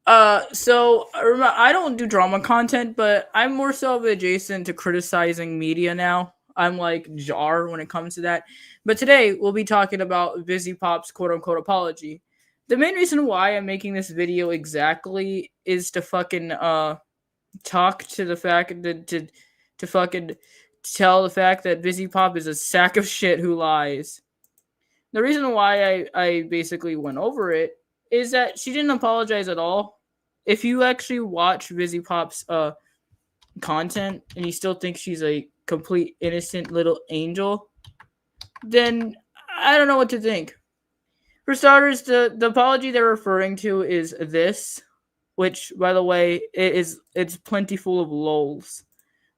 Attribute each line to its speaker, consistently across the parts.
Speaker 1: I don't do drama content, but I'm more so of adjacent to criticizing media now. I'm like jar when it comes to that. But today we'll be talking about VivziePop's quote unquote apology. The main reason why I'm making this video exactly is to fucking talk to the fact that to fucking tell the fact that VivziePop is a sack of shit who lies. The reason why I basically went over it is that she didn't apologize at all. If you actually watch VivziePop's content and you still think she's a complete innocent little angel, then I don't know what to think. For starters, the apology they're referring to is this, which by the way it's plentiful of lols.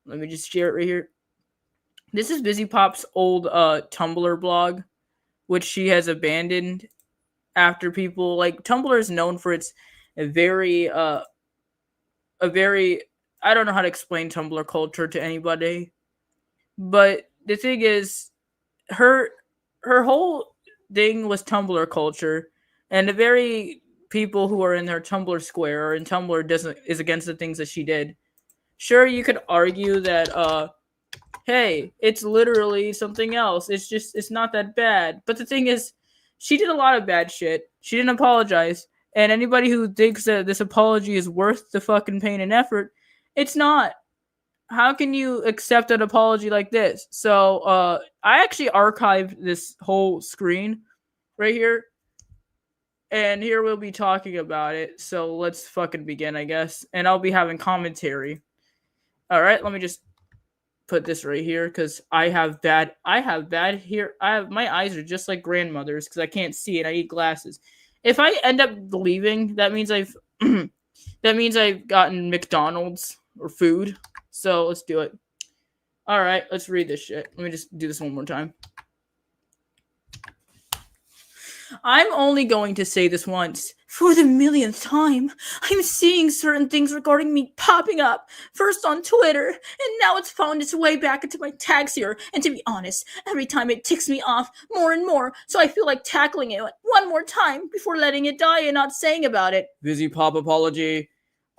Speaker 1: Let me just share it right here. This is VivziePop's old Tumblr blog, which she has abandoned after people like Tumblr is known for its a very I don't know how to explain Tumblr culture to anybody, but the thing is her her whole thing was Tumblr culture, and the very people who are in their Tumblr square or in Tumblr doesn't is against the things that she did. Sure, you could argue that hey, it's literally something else. It's not that bad. But the thing is, she did a lot of bad shit. She didn't apologize. And anybody who thinks that this apology is worth the fucking pain and effort, it's not. How can you accept an apology like this? So, I actually archived this whole screen right here. And here we'll be talking about it. So let's fucking begin, I guess. And I'll be having commentary. Alright, let me just put this right here because I have bad here. My eyes are just like grandmother's because I can't see and I need glasses. If I end up leaving, that means I've gotten McDonald's or food. So let's do it. All right, let's read this shit. Let me just do this one more time. I'm only going to say this once. For the millionth time, I'm seeing certain things regarding me popping up, first on Twitter, and now it's found its way back into my tags here, and to be honest, every time it ticks me off more and more, so I feel like tackling it one more time before letting it die and not saying about it. VivziePop apology.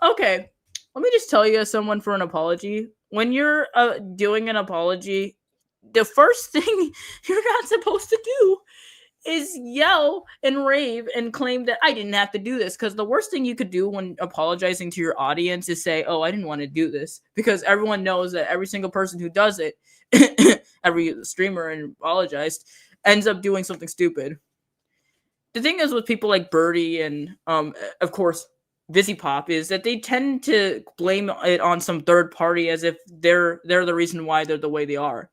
Speaker 1: Okay, let me just tell you as someone for an apology, when you're doing an apology, the first thing you're not supposed to do is yell and rave and claim that I didn't have to do this. Because the worst thing you could do when apologizing to your audience is say, oh, I didn't want to do this. Because everyone knows that every single person who does it, every streamer and apologized, ends up doing something stupid. The thing is with people like Birdie and, of course, VivziePop is that they tend to blame it on some third party as if they're the reason why they're the way they are.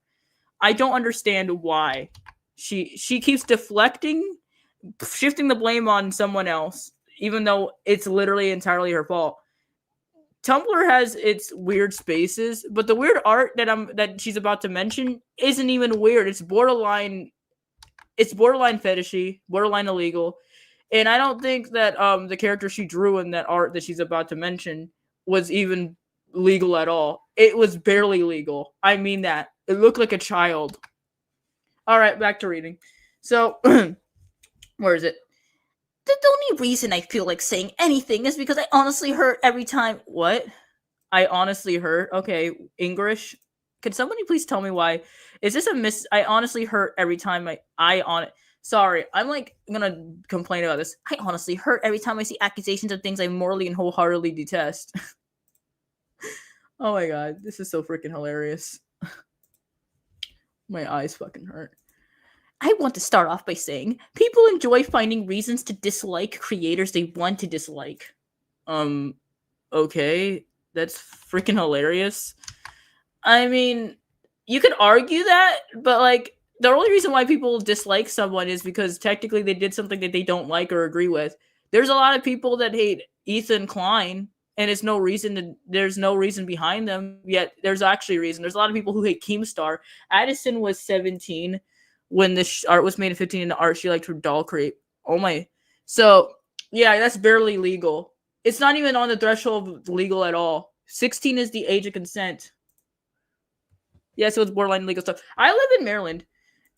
Speaker 1: I don't understand why. She keeps deflecting, shifting the blame on someone else, even though it's literally entirely her fault. Tumblr has its weird spaces, but the weird art that she's about to mention isn't even weird. It's borderline fetishy, borderline illegal. And I don't think that the character she drew in that art that she's about to mention was even legal at all. It was barely legal. I mean that. It looked like a child. All right, back to reading. So, where is it? The only reason I feel like saying anything is because I honestly hurt every time. What? I honestly hurt? Okay, English. Could somebody please tell me why? Is this a miss? I honestly hurt every time Sorry, I'm gonna complain about this. I honestly hurt every time I see accusations of things I morally and wholeheartedly detest. Oh my god, this is so freaking hilarious. My eyes fucking hurt. I want to start off by saying people enjoy finding reasons to dislike creators they want to dislike. Okay, that's freaking hilarious. I mean, you could argue that, but the only reason why people dislike someone is because technically they did something that they don't like or agree with. There's a lot of people that hate Ethan Klein, and there's no reason behind them, yet there's actually a reason. There's a lot of people who hate Keemstar. Addison was 17 when this art was made at 15 in the art. She liked her doll create. Oh my. So, yeah, that's barely legal. It's not even on the threshold of legal at all. 16 is the age of consent. Yeah, so it's borderline legal stuff. I live in Maryland.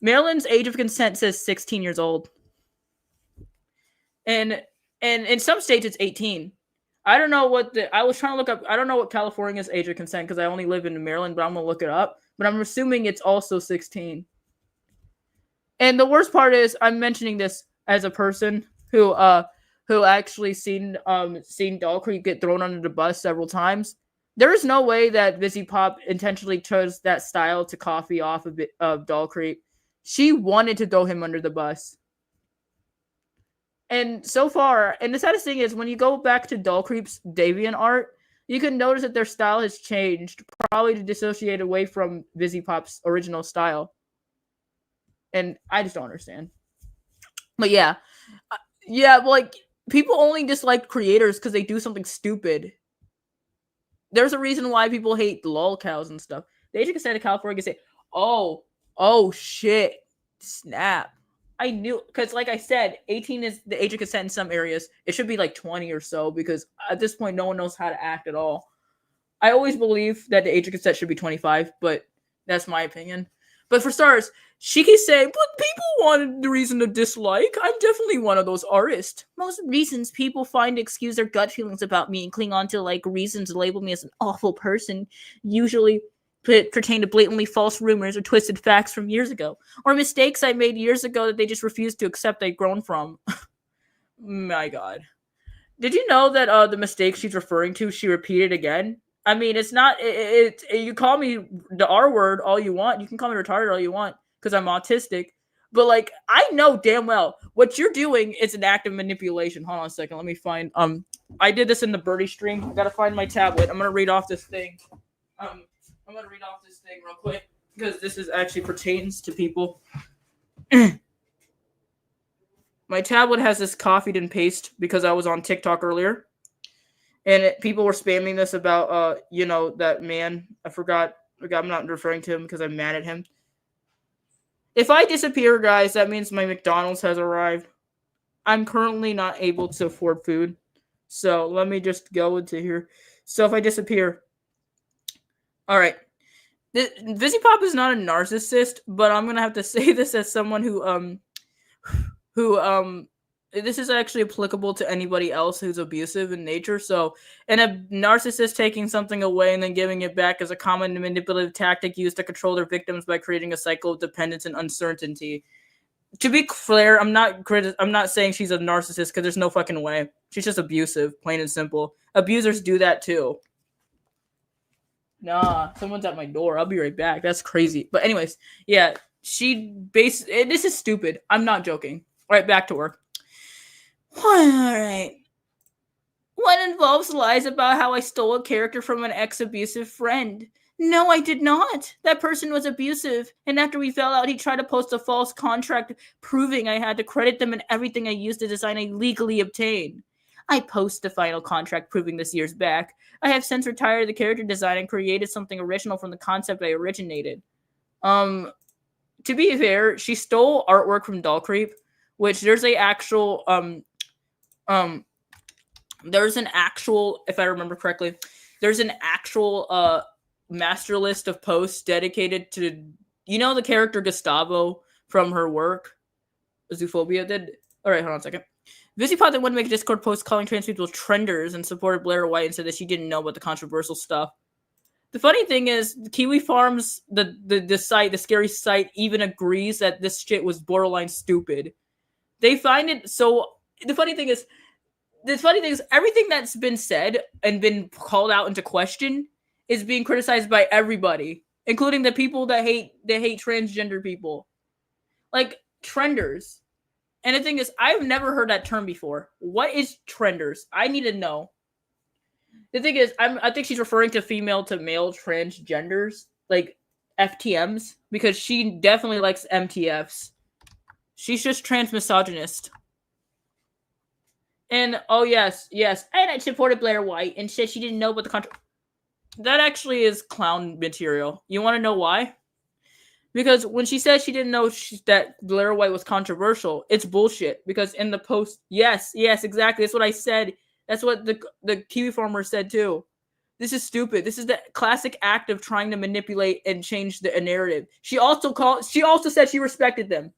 Speaker 1: Maryland's age of consent says 16 years old. And in some states it's 18. I don't know what I was trying to look up. I don't know what California's age of consent because I only live in Maryland, but I'm gonna look it up. But I'm assuming it's also 16. And the worst part is I'm mentioning this as a person who actually seen Doll Creek get thrown under the bus several times. There is no way that VivziePop intentionally chose that style to copy off of, of Doll Creek. She wanted to throw him under the bus. And so far, and the saddest thing is when you go back to Doll Creep's Deviant art, you can notice that their style has changed, probably to dissociate away from VivziePop's original style. And I just don't understand. But yeah, like people only dislike creators because they do something stupid. There's a reason why people hate lol cows and stuff. The age of consent of California can say, "Oh shit, snap." I knew because, like I said, 18 is the age of consent in some areas. It should be like 20 or so because at this point, no one knows how to act at all. I always believe that the age of consent should be 25, but that's my opinion. But for starters, she keeps saying, but people wanted the reason to dislike. I'm definitely one of those artists. Most reasons people find to excuse their gut feelings about me and cling on to like reasons to label me as an awful person usually pertain to blatantly false rumors or twisted facts from years ago, or mistakes I made years ago that they just refused to accept I'd grown from. My God. Did you know that the mistake she's referring to, she repeated again? I mean, it's not. You call me the R word all you want. You can call me retarded all you want because I'm autistic. But like, I know damn well what you're doing is an act of manipulation. Hold on a second. Let me find. I did this in the birdie stream. I gotta find my tablet. I'm gonna read off this thing. I'm gonna read off this thing real quick because this is actually pertains to people. My tablet has this copied and paste because I was on TikTok earlier. And people were spamming this about, that man. I forgot. I'm not referring to him because I'm mad at him. If I disappear, guys, that means my McDonald's has arrived. I'm currently not able to afford food. So let me just go into here. So if I disappear. All right. VivziePop is not a narcissist, but I'm going to have to say this as someone who this is actually applicable to anybody else who's abusive in nature. So, and a narcissist taking something away and then giving it back is a common manipulative tactic used to control their victims by creating a cycle of dependence and uncertainty. To be clear, I'm not saying she's a narcissist because there's no fucking way. She's just abusive, plain and simple. Abusers do that too. Nah, someone's at my door. I'll be right back. That's crazy. But anyways, yeah, this is stupid. I'm not joking. All right, back to work. Alright. One involves lies about how I stole a character from an ex-abusive friend. No, I did not. That person was abusive, and after we fell out, he tried to post a false contract proving I had to credit them in everything I used to design I legally obtained. I post the final contract proving this years back. I have since retired the character design and created something original from the concept I originated. To be fair, she stole artwork from Doll Creep, which there's an actual, if I remember correctly, there's an actual master list of posts dedicated to, the character Gustavo from her work, Zoophobia did. All right, hold on a second. VivziePop then went to make a Discord post calling trans people trenders and supported Blair White and said that she didn't know about the controversial stuff. The funny thing is, Kiwi Farms, the site, the scary site, even agrees that this shit was borderline stupid. They find it so. The funny thing is, everything that's been said and been called out into question is being criticized by everybody, including the people that hate transgender people, like trenders. And the thing is, I've never heard that term before. What is trenders? I need to know. The thing is, I think she's referring to female to male transgenders, like FTMs, because she definitely likes MTFs. She's just trans misogynist. And, oh, yes. And I supported Blair White and said she didn't know about the contract. That actually is clown material. You want to know why? Because when she said she didn't know that Blair White was controversial, it's bullshit. Because in the post, yes, exactly. That's what I said. That's what the Kiwi farmer said too. This is stupid. This is the classic act of trying to manipulate and change the narrative. She also said she respected them.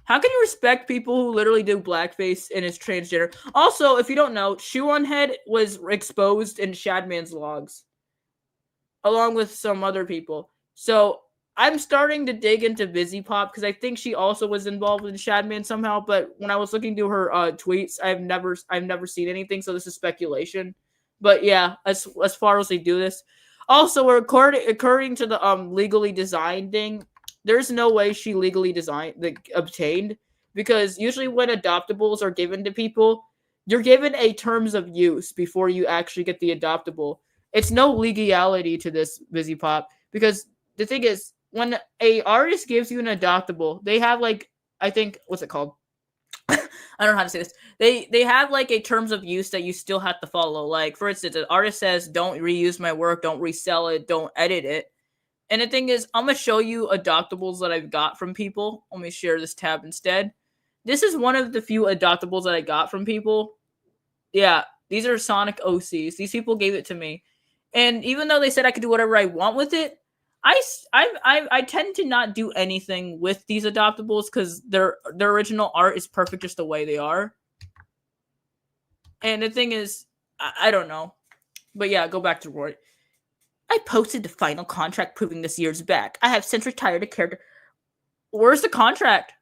Speaker 1: How can you respect people who literally do blackface and is transgender? Also, if you don't know, Shoe on Head was exposed in Shadman's logs, along with some other people. So I'm starting to dig into VivziePop because I think she also was involved in Shadman somehow. But when I was looking through her tweets, I've never seen anything. So this is speculation. But yeah, as far as they do this, also according to the legally designed thing, there's no way she legally obtained, because usually when adoptables are given to people, you're given a terms of use before you actually get the adoptable. It's no legality to this, VivziePop, because the thing is, when a artist gives you an adoptable, they have like, I think, what's it called? I don't know how to say this. They have like a terms of use that you still have to follow. Like, for instance, an artist says, "Don't reuse my work, don't resell it, don't edit it." And the thing is, I'm gonna show you adoptables that I've got from people. Let me share this tab instead. This is one of the few adoptables that I got from people. Yeah, these are Sonic OCs. These people gave it to me, and even though they said I could do whatever I want with it, I tend to not do anything with these adoptables because their original art is perfect just the way they are. And the thing is, I don't know, but yeah, go back to Roy. I posted the final contract proving this year's back. I have since retired a character. Where's the contract?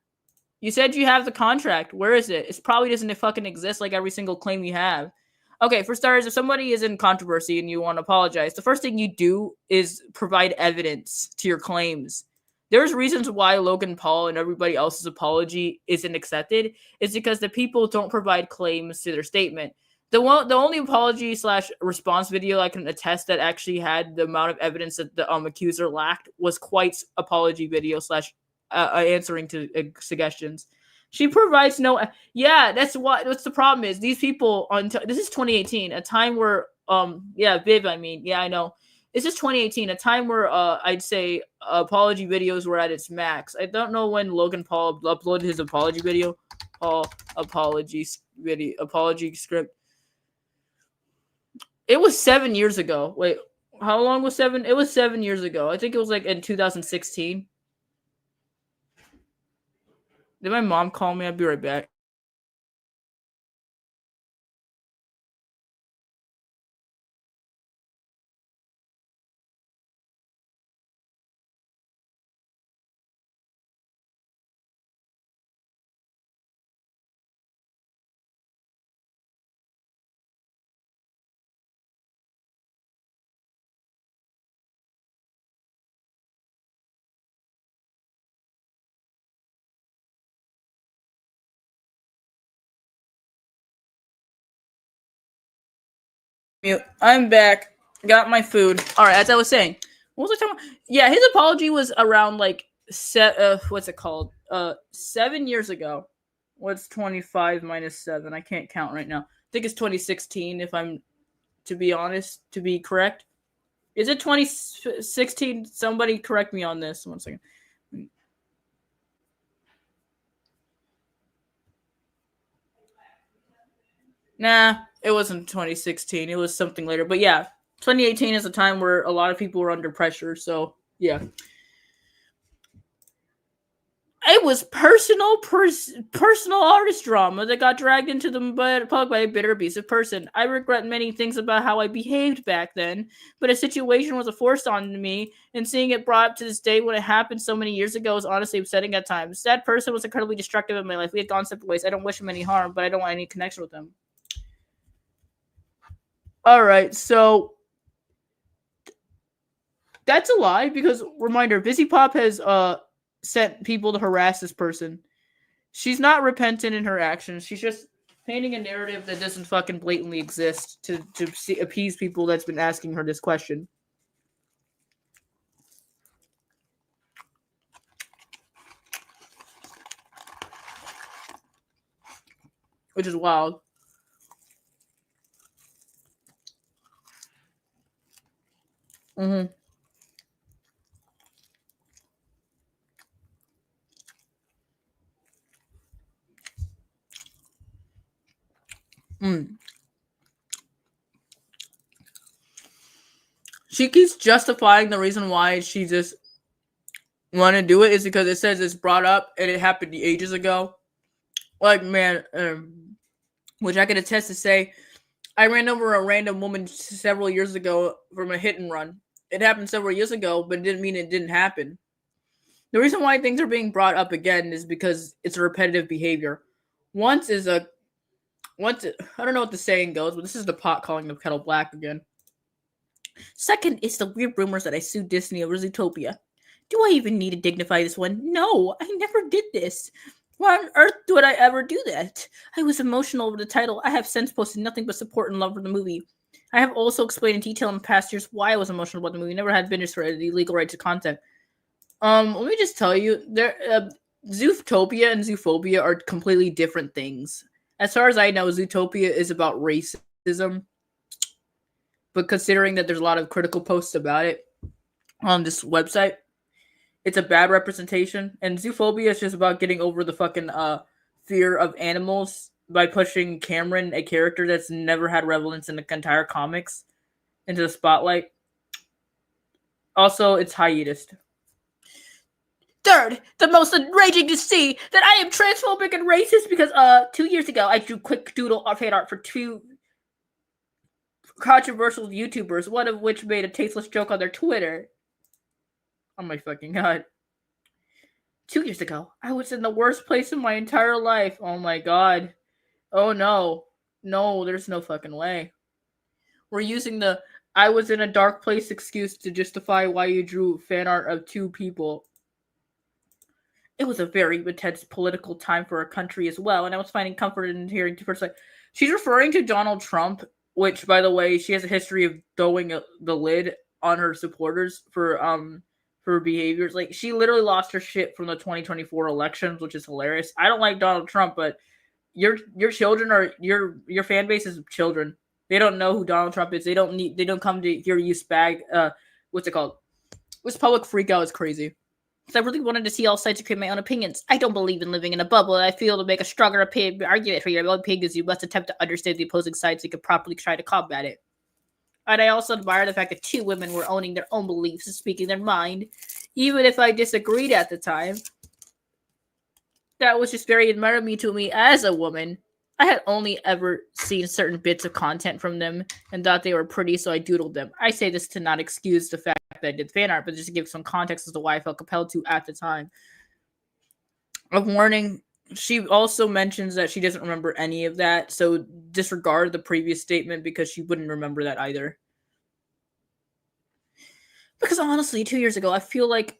Speaker 1: You said you have the contract. Where is it? It probably doesn't fucking exist like every single claim you have. Okay, for starters, if somebody is in controversy and you want to apologize, the first thing you do is provide evidence to your claims. There's reasons why Logan Paul and everybody else's apology isn't accepted. It's because the people don't provide claims to their statement. The only apology / response video I can attest that actually had the amount of evidence that the accuser lacked was Quite's apology video / answering to suggestions. She provides no. Yeah, that's what's the problem is. These people this is 2018, a time where Viv. I mean, yeah, I know. This is 2018, a time where I'd say apology videos were at its max. I don't know when Logan Paul uploaded his apology video. Apology script. It was 7 years ago. Wait, how long was 7? It was 7 years ago. I think it was like in 2016. Did my mom call me? I'll be right back. Mute. I'm back. Got my food. All right, as I was saying, what was I talking about? Yeah, his apology was around like what's it called? 7 years ago. What's 25 minus 7? I can't count right now. I think it's 2016 if I'm to be honest, to be correct. Is it 2016? Somebody correct me on this. 1 second. Nah, it wasn't 2016. It was something later. But yeah, 2018 is a time where a lot of people were under pressure. So yeah. It was personal artist drama that got dragged into the public by a bitter, abusive person. I regret many things about how I behaved back then, but a situation was forced on me, and seeing it brought up to this day when it happened so many years ago was honestly upsetting at times. That person was incredibly destructive in my life. We had gone separate ways. I don't wish him any harm, but I don't want any connection with him. All right, so that's a lie because reminder, VivziePop has sent people to harass this person. She's not repentant in her actions. She's just painting a narrative that doesn't fucking blatantly exist to appease people that's been asking her this question. Which is wild. Mm-hmm. She keeps justifying the reason why she just want to do it is because it says it's brought up and it happened ages ago. Like, man, which I can attest to say, I ran over a random woman several years ago from a hit and run. It happened several years ago, but it didn't mean it didn't happen. The reason why things are being brought up again is because it's a repetitive behavior. Once is a once I don't know what the saying goes, but this is the pot calling the kettle black again. Second is the weird rumors that I sued Disney over Zootopia. Do I even need to dignify this one? No, I never did this. Why on earth would I ever do that? I was emotional over the title. I have since posted nothing but support and love for the movie. I have also explained in detail in past years why I was emotional about the movie. Never had business for the legal right to content. Let me just tell you, Zootopia and Zoophobia are completely different things. As far as I know, Zootopia is about racism, but considering that there's a lot of critical posts about it on this website, it's a bad representation. And Zoophobia is just about getting over the fucking fear of animals by pushing Cameron, a character that's never had relevance in the entire comics, into the spotlight. Also, it's hiatus. Third, the most enraging to see that I am transphobic and racist because 2 years ago I drew quick doodle fan art for 2 controversial YouTubers, one of which made a tasteless joke on their Twitter. Oh my fucking god. 2 years ago, I was in the worst place in my entire life. Oh my god. Oh no. No, there's no fucking way. We're using the I was in a dark place excuse to justify why you drew fan art of 2 people. It was a very intense political time for our country as well, and I was finding comfort in hearing first like she's referring to Donald Trump, which by the way, she has a history of throwing the lid on her supporters for behaviors. Like she literally lost her shit from the 2024 elections, which is hilarious. I don't like Donald Trump, but your children are your fan base is children. They don't know who Donald Trump is. They don't come to hear you spag what's it called? This public freak out is crazy. Because I really wanted to see all sides to create my own opinions. I don't believe in living in a bubble. I feel to make a stronger argument for your own opinions, you must attempt to understand the opposing sides so you can properly try to combat it. And I also admire the fact that 2 women were owning their own beliefs and speaking their mind, even if I disagreed at the time. That was just very admirable to me as a woman. I had only ever seen certain bits of content from them and thought they were pretty, so I doodled them. I say this to not excuse the fact that I did fan art, but just to give some context as to why I felt compelled to at the time. A warning, she also mentions that she doesn't remember any of that, so disregard the previous statement because she wouldn't remember that either. Because honestly, 2 years ago, I feel like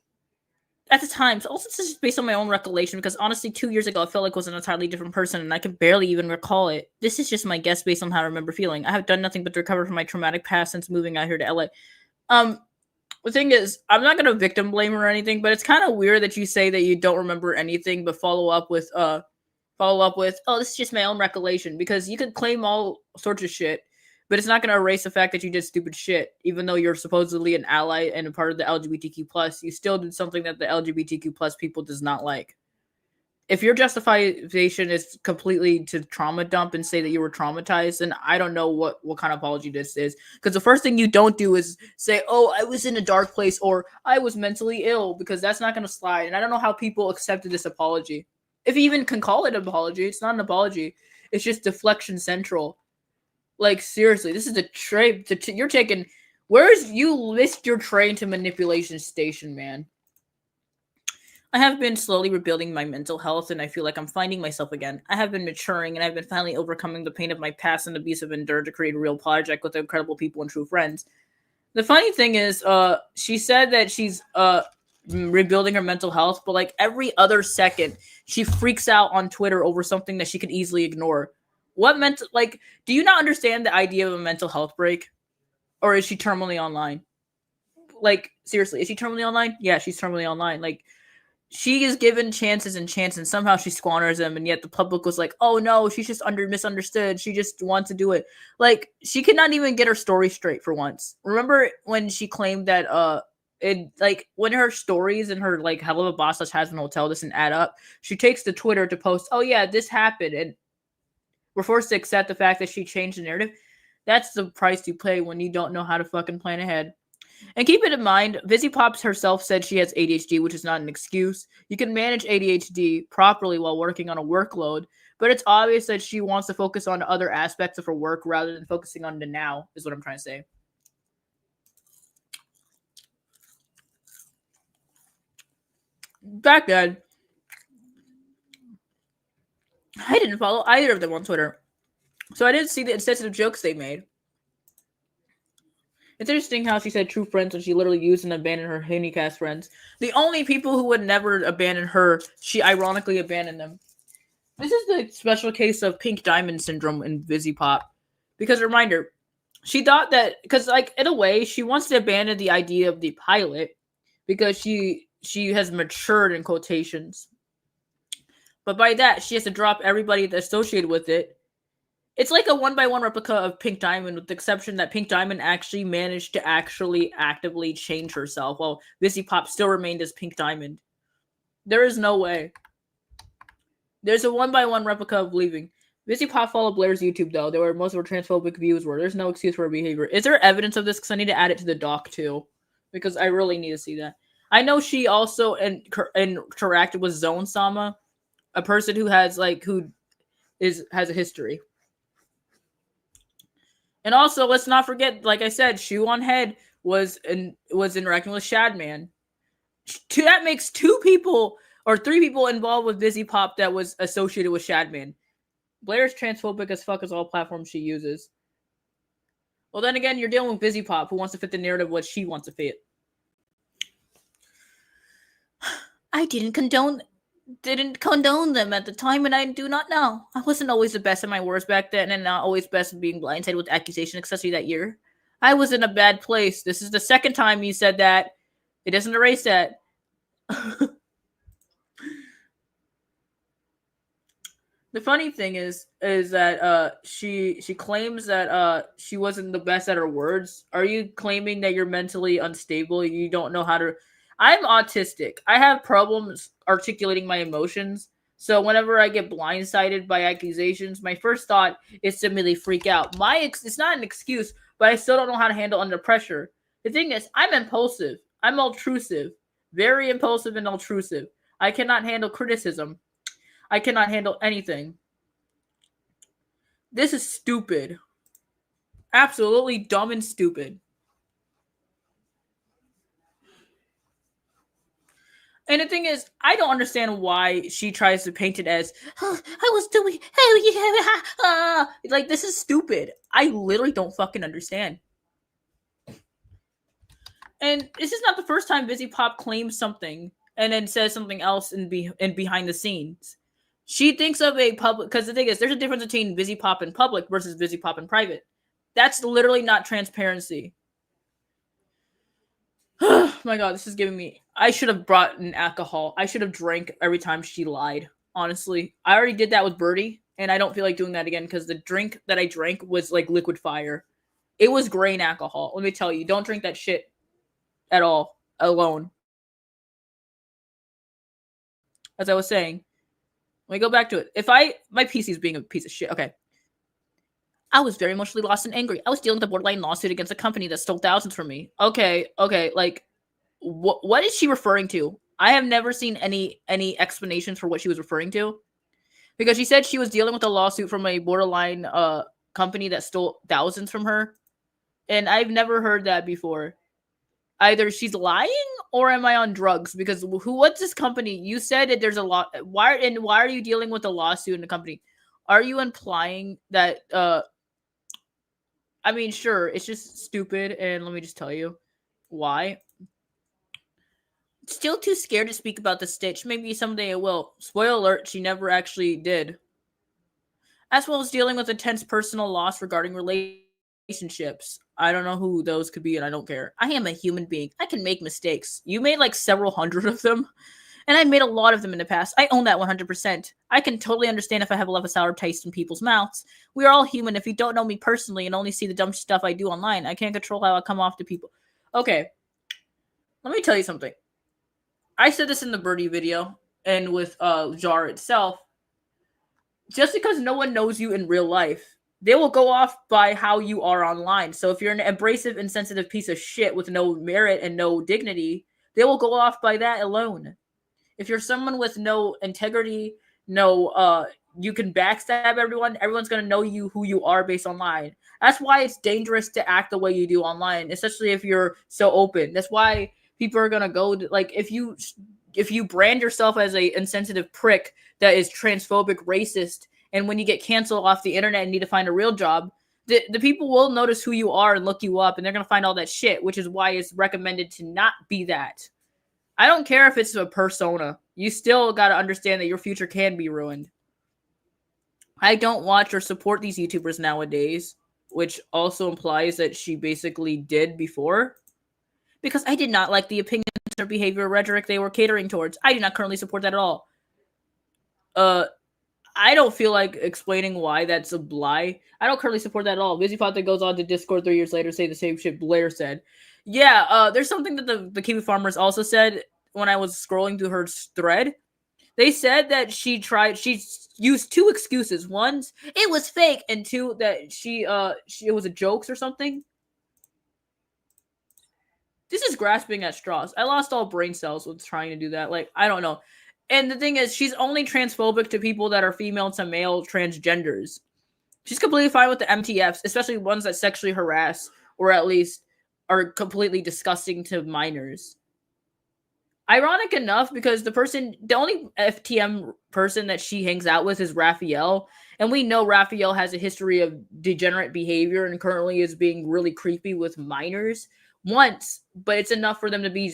Speaker 1: at the time, also this is based on my own recollection, because honestly, 2 years ago, I felt like I was an entirely different person, and I could barely even recall it. This is just my guess based on how I remember feeling. I have done nothing but to recover from my traumatic past since moving out here to LA. The thing is, I'm not gonna victim blame or anything, but it's kind of weird that you say that you don't remember anything, but follow up with, oh, this is just my own recollection, because you could claim all sorts of shit, but it's not going to erase the fact that you did stupid shit. Even though you're supposedly an ally and a part of the LGBTQ+, you still did something that the LGBTQ+ people does not like. If your justification is completely to trauma dump and say that you were traumatized, then I don't know what kind of apology this is. Because the first thing you don't do is say, oh, I was in a dark place or I was mentally ill, because that's not going to slide. And I don't know how people accepted this apology. If you even can call it an apology, it's not an apology. It's just deflection central. Like, seriously, this is a train. You're taking. You missed your train to manipulation station, man. I have been slowly rebuilding my mental health, and I feel like I'm finding myself again. I have been maturing, and I've been finally overcoming the pain of my past and abuse I've endured to create a real project with incredible people and true friends. The funny thing is, she said that she's rebuilding her mental health, but like every other second, she freaks out on Twitter over something that she could easily ignore. Do you not understand the idea of a mental health break? Or is she terminally online? Like, seriously, is she terminally online? Yeah, she's terminally online. Like, she is given chances and chances, and somehow she squanders them, and yet the public was like, oh no, she's just misunderstood. She just wants to do it. Like, she cannot even get her story straight for once. Remember when she claimed that when her stories and her like hell of a boss has an hotel doesn't add up, she takes to Twitter to post, oh yeah, this happened, and we're forced to accept the fact that she changed the narrative. That's the price you pay when you don't know how to fucking plan ahead. And keep it in mind, VivziePop's herself said she has ADHD, which is not an excuse. You can manage ADHD properly while working on a workload, but it's obvious that she wants to focus on other aspects of her work rather than focusing on the now, is what I'm trying to say. Back then, I didn't follow either of them on Twitter, so I didn't see the insensitive jokes they made. It's interesting how she said true friends when she literally used and abandoned her Handycast friends. The only people who would never abandon her, she ironically abandoned them. This is the special case of pink diamond syndrome in VivziePop. Because, reminder, she thought that, because, like, in a way, she wants to abandon the idea of the pilot because she has matured, in quotations. But by that, she has to drop everybody that's associated with it. It's like a one-by-one replica of Pink Diamond, with the exception that Pink Diamond actually managed to actively change herself, while VivziePop still remained as Pink Diamond. There is no way. There's a one-by-one replica of leaving. VivziePop followed Blair's YouTube, though. There were most of her transphobic views were. There's no excuse for her behavior. Is there evidence of this? Because I need to add it to the doc, too. Because I really need to see that. I know she also interacted with Zone Sama, a person who has, like, has a history. And also, let's not forget, like I said, Shoe on Head was interacting with Shadman. That makes 2 people or 3 people involved with VivziePop that was associated with Shadman. Blair's transphobic as fuck as all platforms she uses. Well, then again, you're dealing with VivziePop, who wants to fit the narrative of what she wants to fit. I didn't condone them at the time, and I do not know. I wasn't always the best at my words back then, and not always best at being blindsided with accusation, especially that year. I was in a bad place. This is the second time you said that. It doesn't erase that. The funny thing is that she claims that she wasn't the best at her words. Are you claiming that you're mentally unstable? You don't know how to... I'm autistic. I have problems articulating my emotions. So whenever I get blindsided by accusations, my first thought is to immediately freak out. It's not an excuse, but I still don't know how to handle under pressure. The thing is, I'm impulsive. I'm altrusive. Very impulsive and altrusive. I cannot handle criticism. I cannot handle anything. This is stupid. Absolutely dumb and stupid. And the thing is, I don't understand why she tries to paint it as, I was doing, like, this is stupid. I literally don't fucking understand. And this is not the first time VivziePop claims something and then says something else in behind the scenes. She thinks of a public, because the thing is, there's a difference between VivziePop in public versus VivziePop in private. That's literally not transparency. Oh my god, this is giving me... I should have brought an alcohol. I should have drank every time she lied. Honestly. I already did that with Birdie, and I don't feel like doing that again because the drink that I drank was like liquid fire. It was grain alcohol. Let me tell you, don't drink that shit at all alone. As I was saying, let me go back to it. My PC is being a piece of shit. Okay. I was very emotionally lost and angry. I was dealing with a borderline lawsuit against a company that stole thousands from me. Okay, like, what is she referring to? I have never seen any explanations for what she was referring to. Because she said she was dealing with a lawsuit from a borderline company that stole thousands from her. And I've never heard that before. Either she's lying or am I on drugs? Because what's this company? You said that there's a lot. Why are you dealing with a lawsuit in the company? Are you implying that I mean, sure, it's just stupid, and let me just tell you why. Still too scared to speak about the stitch. Maybe someday I will. Spoiler alert, she never actually did. As well as dealing with intense personal loss regarding relationships. I don't know who those could be, and I don't care. I am a human being. I can make mistakes. You made like several hundred of them, and I made a lot of them in the past. I own that 100%. I can totally understand if I have a love of sour taste in people's mouths. We are all human. If you don't know me personally and only see the dumb stuff I do online, I can't control how I come off to people. Okay. Let me tell you something. I said this in the Birdie video and with Jar itself. Just because no one knows you in real life They will go off by how you are online. So if you're an abrasive, insensitive piece of shit with no merit and no dignity, they will go off by that alone. If you're someone with no integrity, no you can backstab everyone, everyone's gonna know you who you are based online. That's why it's dangerous to act the way you do online, especially if you're so open. That's why people are gonna go to, like, if you brand yourself as a insensitive prick that is transphobic, racist, and when you get canceled off the internet and need to find a real job, the people will notice who you are and look you up, and they're gonna find all that shit, which is why it's recommended to not be that. I don't care if it's a persona. You still got to understand that your future can be ruined. I don't watch or support these YouTubers nowadays, which also implies that she basically did before, because I did not like the opinions or behavior or rhetoric they were catering towards. I do not currently support that at all. I don't feel like explaining why that's a lie. I don't currently support that at all. VivziePop that goes on to Discord 3 years later say the same shit Blair said. Yeah, there's something that the Kiwi farmers also said when I was scrolling through her thread. They said that she used two excuses. One, it was fake, and two, that it was a jokes or something. This is grasping at straws. I lost all brain cells with trying to do that. Like, I don't know. And the thing is, she's only transphobic to people that are female to male transgenders. She's completely fine with the MTFs, especially ones that sexually harass or at least are completely disgusting to minors. Ironic enough, because the only FTM person that she hangs out with is Raphael, and we know Raphael has a history of degenerate behavior and currently is being really creepy with minors once, but it's enough for them to be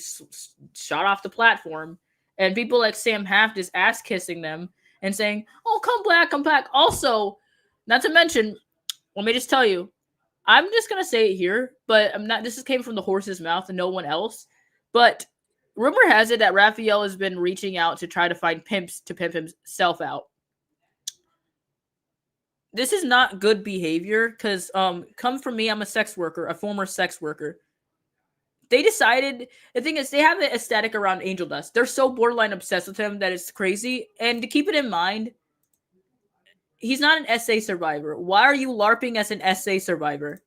Speaker 1: shot off the platform. And people like Sam Haft is ass kissing them and saying, "Oh, come back, come back." Also, not to mention, let me just tell you, I'm just gonna say it here, but I'm not. This came from the horse's mouth and no one else. But rumor has it that Raphael has been reaching out to try to find pimps to pimp himself out. This is not good behavior, because come from me, I'm a sex worker, a former sex worker. They decided, the thing is, they have an aesthetic around Angel Dust. They're so borderline obsessed with him that it's crazy. And to keep it in mind, he's not an SA survivor. Why are you LARPing as an SA survivor?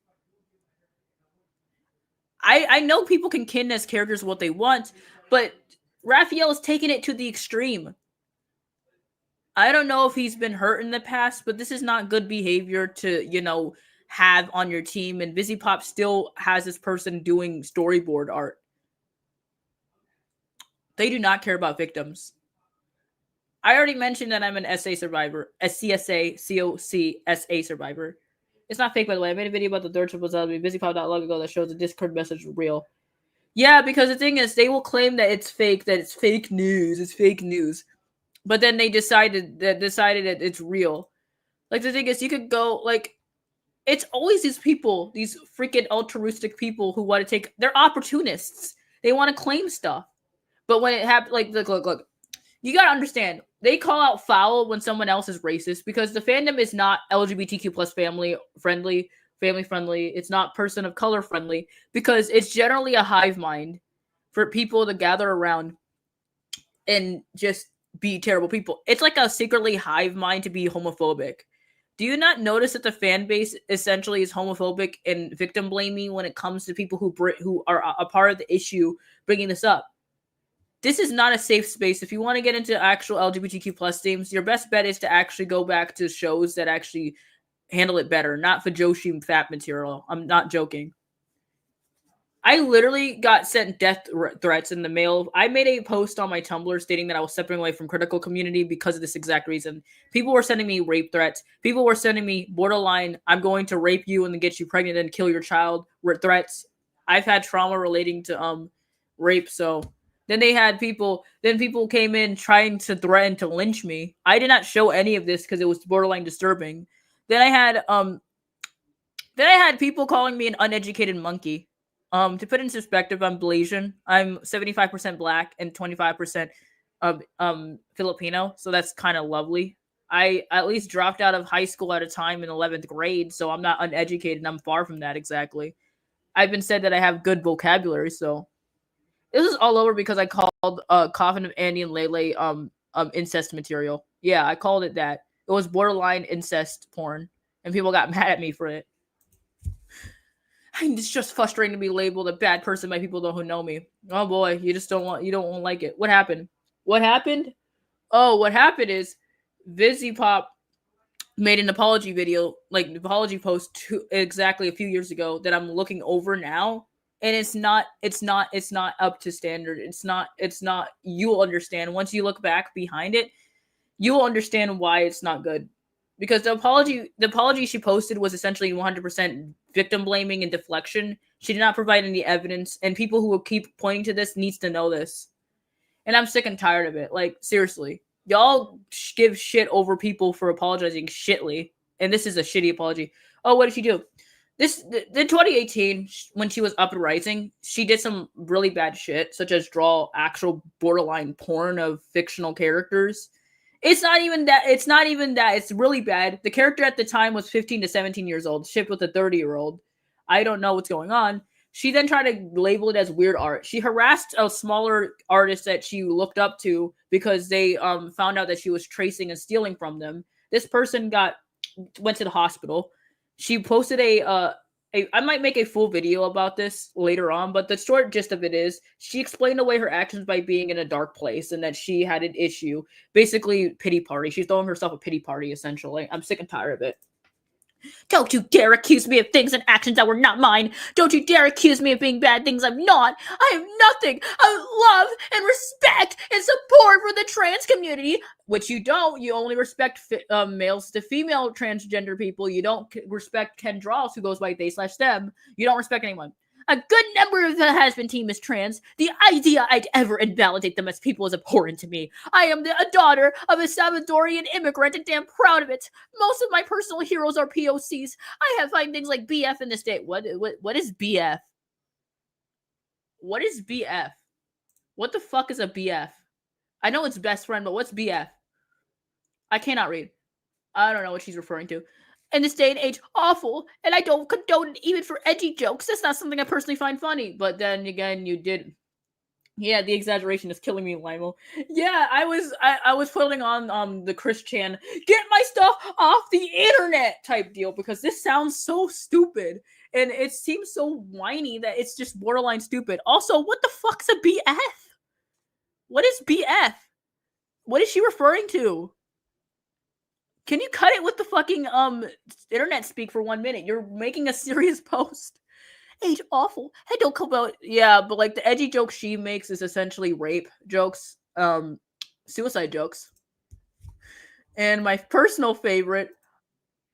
Speaker 1: I know people can kin as characters what they want, but Raphael is taking it to the extreme. I don't know if he's been hurt in the past, but this is not good behavior to, have on your team. And VivziePop still has this person doing storyboard art. They do not care about victims. I already mentioned that I'm an SA survivor, a CSA, COCSA survivor. It's not fake, by the way. I made a video about the third triple VivziePop not long ago that shows the Discord message real. Yeah, because the thing is, they will claim that it's fake news, it's fake news. But then they decided that it's real. Like, the thing is, you could go, like, it's always these people, these freaking altruistic people who want to take, they're opportunists. They want to claim stuff. But when it happens, like, look. You gotta understand, they call out foul when someone else is racist, because the fandom is not LGBTQ plus family friendly. It's not person of color friendly, because it's generally a hive mind for people to gather around and just be terrible people. It's like a secretly hive mind to be homophobic. Do you not notice that the fan base essentially is homophobic and victim blaming when it comes to people who are a part of the issue bringing this up? This is not a safe space. If you want to get into actual LGBTQ plus themes, your best bet is to actually go back to shows that actually handle it better, not Fujoshi fat material. I'm not joking. I literally got sent death threats in the mail. I made a post on my Tumblr stating that I was stepping away from critical community because of this exact reason. People were sending me rape threats. People were sending me borderline, I'm going to rape you and then get you pregnant and kill your child threats. I've had trauma relating to rape, so then people came in trying to threaten to lynch me. I did not show any of this because it was borderline disturbing. Then I had people calling me an uneducated monkey. To put in perspective, I'm Blasian. I'm 75% black and 25% Filipino, so that's kind of lovely. I at least dropped out of high school at a time in 11th grade, so I'm not uneducated. I'm far from that exactly. I've been said that I have good vocabulary, so this is all over because I called Coffin of Andy and Lele incest material. Yeah, I called it that. It was borderline incest porn. and people got mad at me for it. It's just frustrating to be labeled a bad person by people who know me. Oh boy, you don't like it. What happened? What happened? Oh, what happened is VivziePop made an apology video, like an apology post exactly a few years ago that I'm looking over now, and it's not up to standard. It's not. You'll understand once you look back behind it. You'll understand why it's not good. Because the apology she posted was essentially 100% victim blaming and deflection. She did not provide any evidence, and people who will keep pointing to this needs to know this. And I'm sick and tired of it. Like, seriously. Y'all give shit over people for apologizing shitly. And this is a shitty apology. Oh, what did she do? In 2018, when she was up and rising, she did some really bad shit, such as draw actual borderline porn of fictional characters. It's not even that. It's really bad. The character at the time was 15 to 17 years old, shipped with a 30-year-old. I don't know what's going on. She then tried to label it as weird art. She harassed a smaller artist that she looked up to because they found out that she was tracing and stealing from them. This person went to the hospital. She posted I might make a full video about this later on, but the short gist of it is she explained away her actions by being in a dark place and that she had an issue. Basically, pity party. She's throwing herself a pity party, essentially. I'm sick and tired of it. Don't you dare accuse me of things and actions that were not mine. Don't you dare accuse me of being bad things I'm not. I am nothing. I love and respect and support for the trans community, which you don't. You only respect males to female transgender people. You don't respect Ken Draws, who goes by they/them. You don't respect anyone. A good number of the husband team is trans. The idea I'd ever invalidate them as people is abhorrent to me. I am a daughter of a Salvadorian immigrant and damn proud of it. Most of my personal heroes are POCs. I have find things like BF in this state. What is BF? What is BF? What the fuck is a BF? I know it's best friend, but what's BF? I cannot read. I don't know what she's referring to. In this day and age, awful, and I don't condone it even for edgy jokes. That's not something I personally find funny. But then again, you did. Yeah, the exaggeration is killing me, Limo. Yeah, I was putting on the Chris Chan get my stuff off the internet type deal because this sounds so stupid and it seems so whiny that it's just borderline stupid. Also, what the fuck's a BF? What is BF? What is she referring to? Can you cut it with the fucking internet speak for 1 minute? You're making a serious post. Age awful. Hey, don't come out. Yeah, but like the edgy jokes she makes is essentially rape jokes, suicide jokes. And my personal favorite,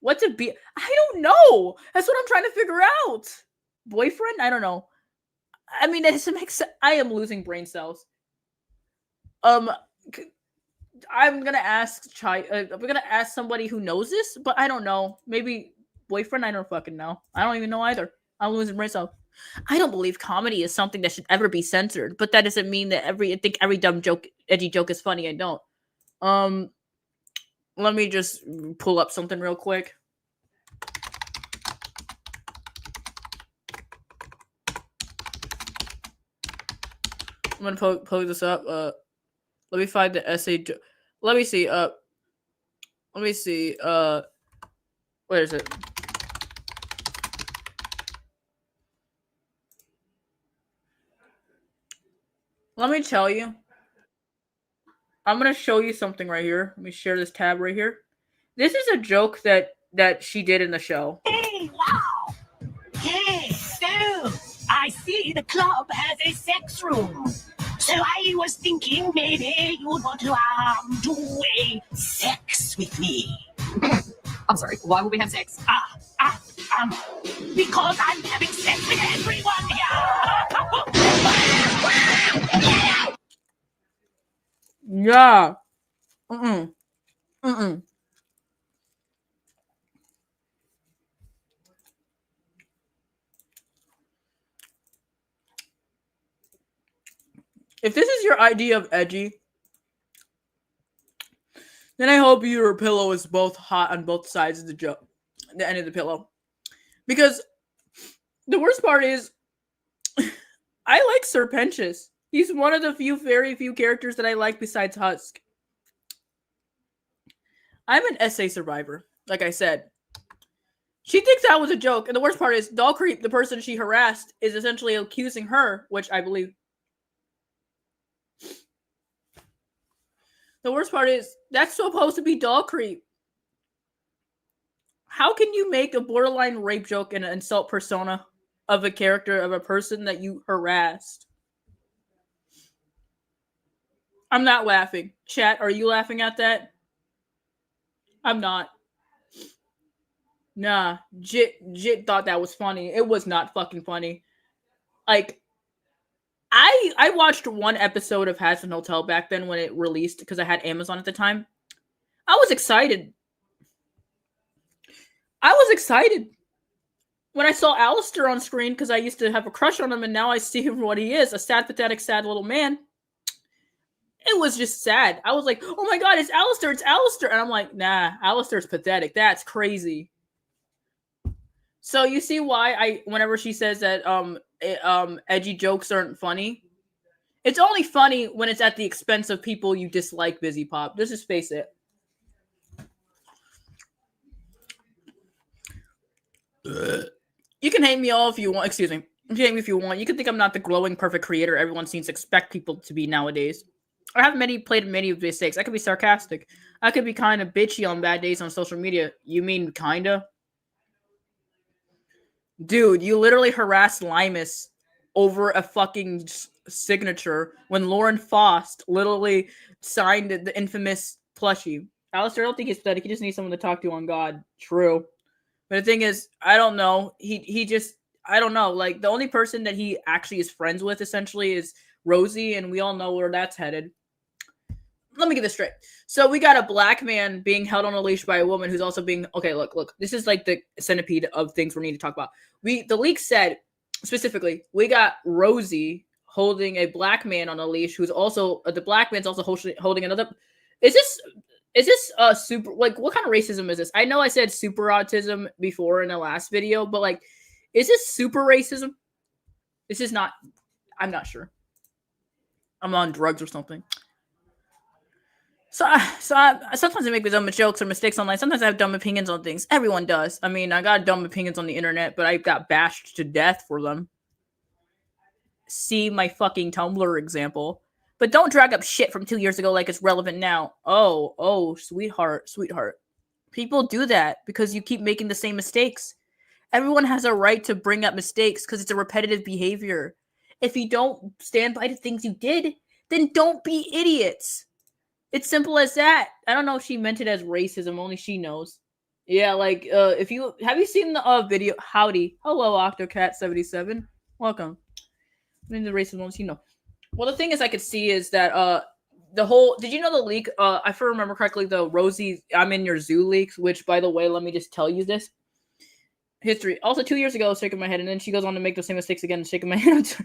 Speaker 1: what's a B? I don't know. That's what I'm trying to figure out. Boyfriend? I don't know. I mean, it makes sense. I am losing brain cells. I'm gonna ask somebody who knows this, but I don't know. Maybe boyfriend. I don't fucking know. I don't even know either. I'm losing myself. I don't believe comedy is something that should ever be censored, but that doesn't mean that I think every dumb joke, edgy joke is funny. I don't. Let me just pull up something real quick. I'm gonna pull this up. Let me find the essay. Let me see. Where is it? Let me tell you. I'm gonna show you something right here. Let me share this tab right here. This is a joke that she did in the show.
Speaker 2: Hey, wow! Hey, so I see the club has a sex room. So I was thinking maybe you would want to do a sex with me.
Speaker 3: I'm sorry, why would we have sex?
Speaker 2: Because I'm having sex with everyone here.
Speaker 1: Yeah. If this is your idea of edgy, then I hope your pillow is both hot on both sides of the end of the pillow. Because the worst part is, I like Serpentious. He's one of the very few characters that I like besides Husk. I'm an essay survivor, like I said. She thinks that was a joke, and the worst part is Doll Creep, the person she harassed, is essentially accusing her, which I believe. The worst part is that's supposed to be Doll Creep. How can you make a borderline rape joke and an insult persona of a character of a person that you harassed? I'm not laughing. Chat, are you laughing at that? I'm not. Nah, Jit thought that was funny. It was not fucking funny. Like, I watched one episode of Hazbin Hotel back then when it released because I had Amazon at the time. I was excited. When I saw Alistair on screen because I used to have a crush on him and now I see him for what he is, a sad, pathetic, sad little man. It was just sad. I was like, oh my god, it's Alistair. And I'm like, nah, Alistair's pathetic. That's crazy. So you see why whenever she says that edgy jokes aren't funny, it's only funny when it's at the expense of people you dislike, VivziePop. Let's just face it. You can hate me all if you want. Excuse me. You can hate me if you want. You can think I'm not the glowing, perfect creator everyone seems to expect people to be nowadays. I have played many mistakes. I could be sarcastic. I could be kind of bitchy on bad days on social media. You mean kinda? Dude, you literally harassed Limus over a fucking signature when Lauren Faust literally signed the infamous plushie. Alistair, I don't think he's pathetic. He just needs someone to talk to on God. True. But the thing is, I don't know. He just, I don't know. Like, the only person that he actually is friends with, essentially, is Rosie, and we all know where that's headed. Let me get this straight. So we got a black man being held on a leash by a woman who's also being... Okay, look. This is like the centipede of things we need to talk about. The leak said, specifically, we got Rosie holding a black man on a leash who's also... the black man's also holding another... Is this super... Like, what kind of racism is this? I know I said super autism before in the last video, but, like, is this super racism? This is not... I'm not sure. I'm on drugs or something. So sometimes I make dumb jokes or mistakes online. Sometimes I have dumb opinions on things. Everyone does. I mean, I got dumb opinions on the internet, but I got bashed to death for them. See my fucking Tumblr example. But don't drag up shit from 2 years ago like it's relevant now. Oh, sweetheart. People do that because you keep making the same mistakes. Everyone has a right to bring up mistakes because it's a repetitive behavior. If you don't stand by the things you did, then don't be idiots. It's simple as that. I don't know if she meant it as racism. Only she knows. Yeah, like, have you seen the video? Howdy. Hello, Octocat77. Welcome. I mean, the racism ones, you know. Well, the thing is I could see is that, did you know the leak, if I remember correctly, the Rosie, I'm in your zoo leaks, which, by the way, let me just tell you this. History. Also, 2 years ago, I was shaking my head, and then she goes on to make the same mistakes again and shaking my head.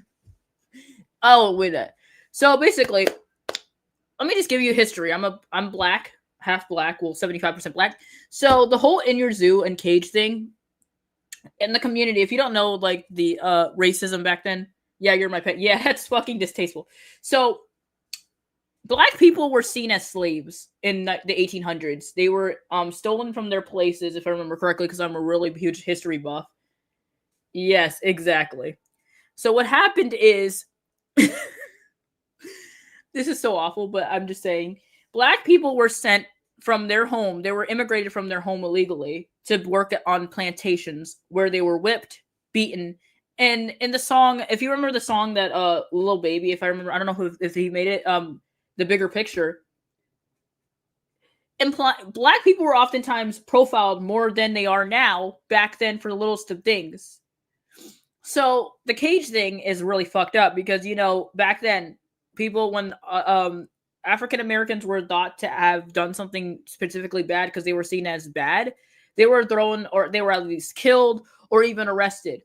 Speaker 1: Oh, wait that. So, basically... Let me just give you history. I'm black, half black, well, 75% black. So the whole in your zoo and cage thing in the community, if you don't know, like, the racism back then, yeah, you're my pet. Yeah, that's fucking distasteful. So black people were seen as slaves in the 1800s. They were stolen from their places, if I remember correctly, because I'm a really huge history buff. Yes, exactly. So what happened is... This is so awful, but I'm just saying. Black people were sent from their home. They were immigrated from their home illegally to work on plantations where they were whipped, beaten. And in the song, if you remember the song that Lil Baby, if I remember, I don't know if he made it, The Bigger Picture. Black people were oftentimes profiled more than they are now back then for the littlest of things. So the cage thing is really fucked up because, you know, back then, people, when African Americans were thought to have done something specifically bad because they were seen as bad, they were thrown, or they were at least killed or even arrested.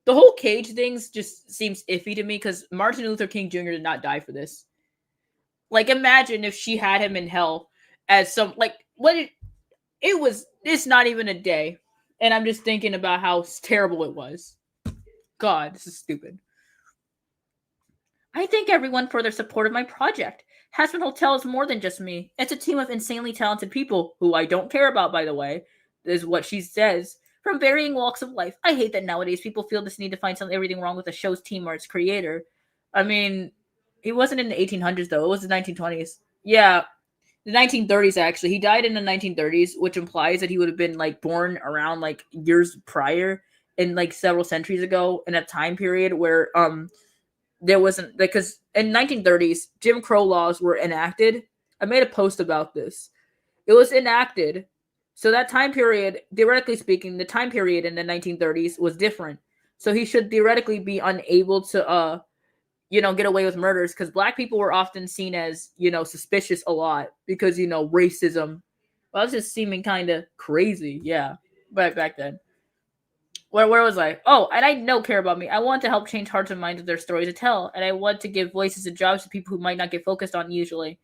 Speaker 1: The whole cage things just seems iffy to me because Martin Luther King Jr. did not die for this. Like, imagine if she had him in hell as some, like, it's not even a day. And I'm just thinking about how terrible it was. God, this is stupid. I thank everyone for their support of my project. Hazbin Hotel is more than just me. It's a team of insanely talented people, who I don't care about, by the way. is what she says. From varying walks of life. I hate that nowadays people feel this need to find everything wrong with the show's team or its creator. I mean, he wasn't in the 1800s though. It was the 1920s. Yeah, the 1930s actually. He died in the 1930s, which implies that he would have been like born around like years prior in like several centuries ago in a time period where there wasn't, because in 1930s Jim Crow laws were enacted. I made a post about this. It was enacted. So that time period, theoretically speaking, the time period in the 1930s was different. So he should theoretically be unable to get away with murders, because black people were often seen as, suspicious a lot because, racism. Well, that's just seeming kind of crazy. Yeah. Back then. Where was I? Oh, and I know care about me. I want to help change hearts and minds with their stories to tell. And I want to give voices and jobs to people who might not get focused on usually.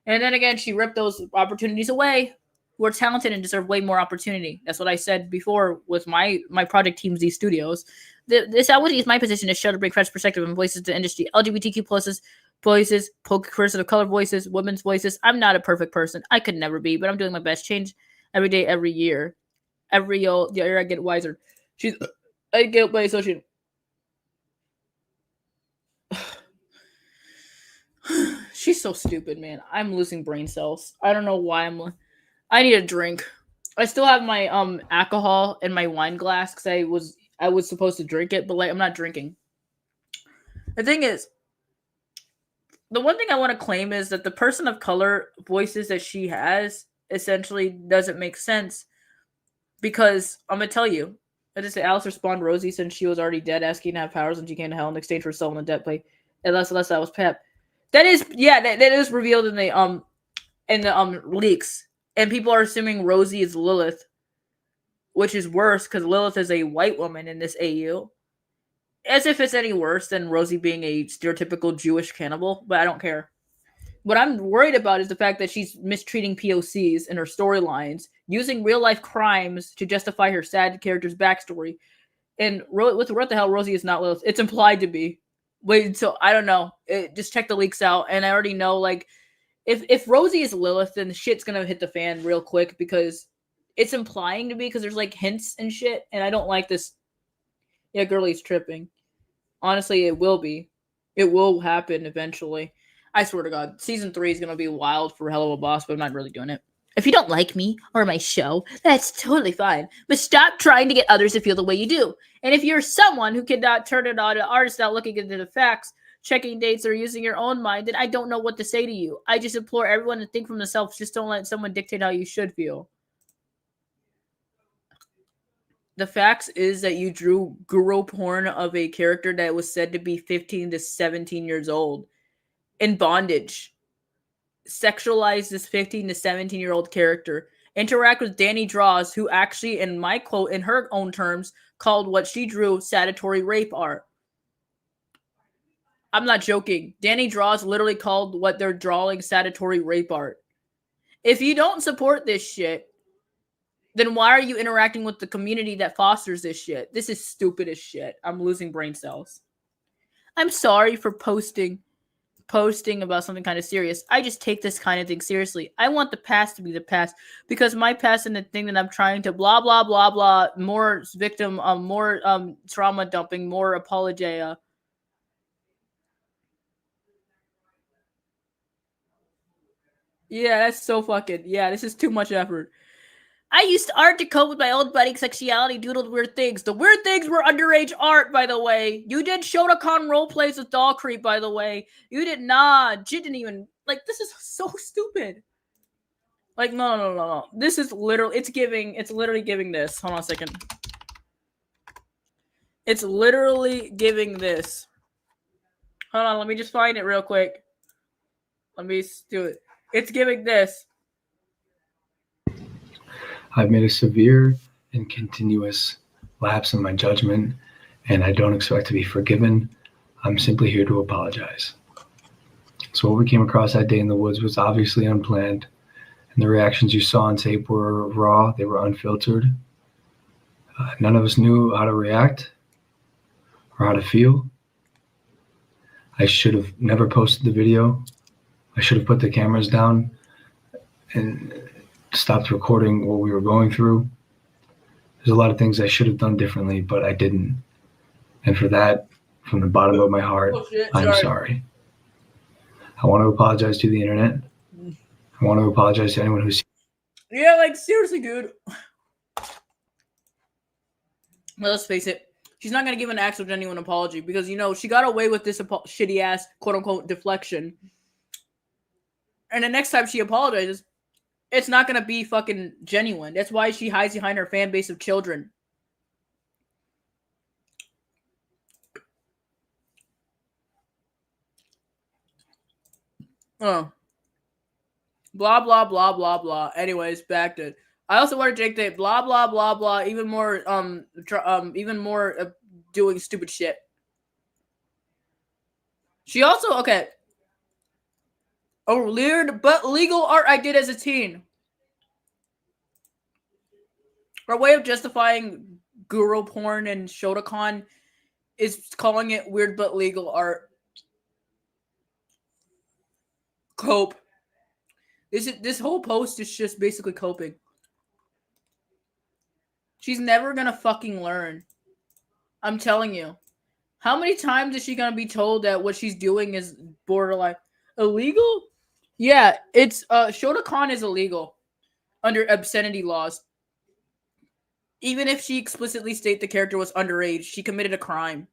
Speaker 1: And then again, she ripped those opportunities away. Who are talented and deserve way more opportunity. That's what I said before with my project Teams These Studios. This always is my position to show to bring fresh perspective and voices to the industry. LGBTQ pluses voices, person of color voices, women's voices. I'm not a perfect person. I could never be, but I'm doing my best. Change every day, every year. Every year I get wiser. I get my associate. She's so stupid, man. I'm losing brain cells. I don't know why I need a drink. I still have my alcohol in my wine glass because I was supposed to drink it, but like I'm not drinking. The thing is, the one thing I want to claim is that the person of color voices that she has essentially doesn't make sense, because I'm gonna tell you. I just say Alice spawned Rosie since she was already dead, asking to have powers when she came to hell in exchange for selling the debt play. Unless that was Pep. That is that is revealed in the leaks. And people are assuming Rosie is Lilith, which is worse because Lilith is a white woman in this AU. As if it's any worse than Rosie being a stereotypical Jewish cannibal, but I don't care. What I'm worried about is the fact that she's mistreating POCs in her storylines, using real-life crimes to justify her sad character's backstory. And what the hell, Rosie is not Lilith. It's implied to be. Wait, so I don't know. Just check the leaks out, and I already know, like, if Rosie is Lilith, then the shit's gonna hit the fan real quick, because it's implying to be, because there's like hints and shit, and I don't like this. Yeah, girlie's tripping. Honestly, it will be. It will happen eventually. I swear to God, season 3 is gonna be wild for Hell of a Boss, but I'm not really doing it. If you don't like me or my show, that's totally fine. But stop trying to get others to feel the way you do. And if you're someone who cannot turn it on, an artist not looking into the facts, checking dates, or using your own mind, then I don't know what to say to you. I just implore everyone to think for themselves. Just don't let someone dictate how you should feel. The facts is that you drew guru porn of a character that was said to be 15 to 17 years old in bondage. Sexualize this 15 to 17-year-old character. Interact with Danny Draws, who actually, in my quote, in her own terms, called what she drew sadatory rape art. I'm not joking. Danny Draws literally called what they're drawing sadatory rape art. If you don't support this shit, then why are you interacting with the community that fosters this shit? This is stupid as shit. I'm losing brain cells. I'm sorry for posting about something kind of serious. I just take this kind of thing seriously. I want the past to be the past, because my past and the thing that I'm trying to blah, blah, blah, blah, more victim, more trauma dumping, more apologia. Yeah, that's so fucking, yeah, this is too much effort. I used art to cope with my own budding sexuality, doodled weird things. The weird things were underage art, by the way. You did Shotokan roleplays with Doll Creep, by the way. You did not. Jit didn't even, like, this is so stupid. Like, no. This is literally, it's literally giving this. Hold on a second. It's literally giving this. Hold on, let me just find it real quick. Let me do it. It's giving this.
Speaker 4: I've made a severe and continuous lapse in my judgment, and I don't expect to be forgiven. I'm simply here to apologize. So what we came across that day in the woods was obviously unplanned, and the reactions you saw on tape were raw. They were unfiltered. None of us knew how to react or how to feel. I should have never posted the video. I should have put the cameras down and stopped recording what we were going through. There's a lot of things I should have done differently, but I didn't. And for that, from the bottom of my heart, I'm sorry. I want to apologize to the internet. I want to apologize to anyone who's...
Speaker 1: Yeah, like, seriously, dude. Well, let's face it. She's not going to give an actual genuine apology because, you know, she got away with this shitty-ass, quote-unquote, deflection. And the next time she apologizes, it's not going to be fucking genuine. That's why she hides behind her fan base of children. Oh. Blah, blah, blah, blah, blah. Anyways, back to it. I also want to take that blah, blah, blah, blah, even more, doing stupid shit. She also, okay. A weird but legal art I did as a teen. Her way of justifying guru porn and Shotokan is calling it weird but legal art. Cope. This whole post is just basically coping. She's never gonna fucking learn. I'm telling you. How many times is she gonna be told that what she's doing is borderline illegal? Yeah, it's Shotokan is illegal under obscenity laws. Even if she explicitly state the character was underage, she committed a crime.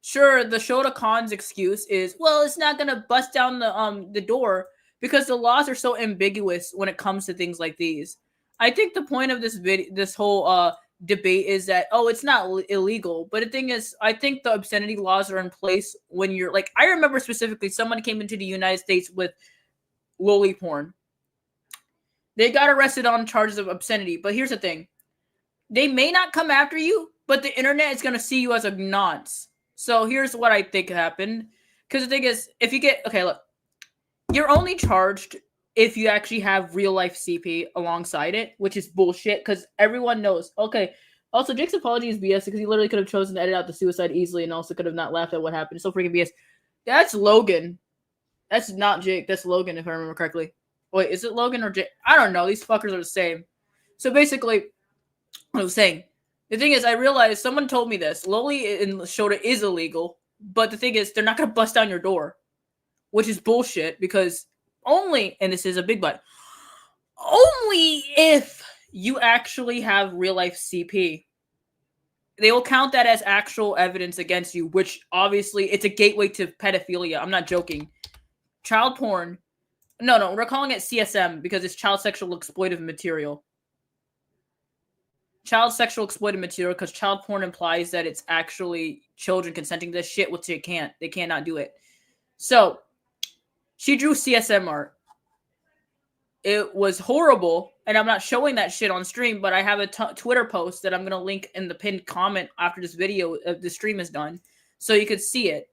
Speaker 1: Sure, the Shotokan's excuse is, well, it's not gonna bust down the door because the laws are so ambiguous when it comes to things like these. I think the point of this whole debate is that, oh, it's not illegal, but the thing is, I think the obscenity laws are in place when you're like, I remember specifically someone came into the United States with loli porn. They got arrested on charges of obscenity, but here's the thing. They may not come after you, but the internet is going to see you as a nonce. So here's what I think happened. Because the thing is, if you get... Okay, look. You're only charged if you actually have real-life CP alongside it, which is bullshit, because everyone knows. Okay, also, Jake's apology is BS, because he literally could have chosen to edit out the suicide easily and also could have not laughed at what happened. It's so freaking BS. That's Logan. That's not Jake. That's Logan, if I remember correctly. Wait, is it Logan or Jake? I don't know. These fuckers are the same. So basically... What I was saying, the thing is, I realized someone told me this. Loli in Shota is illegal, but the thing is, they're not going to bust down your door, which is bullshit because only, and this is a big but, only if you actually have real life CP. They will count that as actual evidence against you, which obviously it's a gateway to pedophilia. I'm not joking. Child porn. No, we're calling it CSM because it's child sexual exploitive material. Child sexual exploited material because child porn implies that it's actually children consenting to this shit, which they can't. They cannot do it. So, she drew CSM art. It was horrible, and I'm not showing that shit on stream, but I have a Twitter post that I'm going to link in the pinned comment after this video, the stream is done, so you could see it.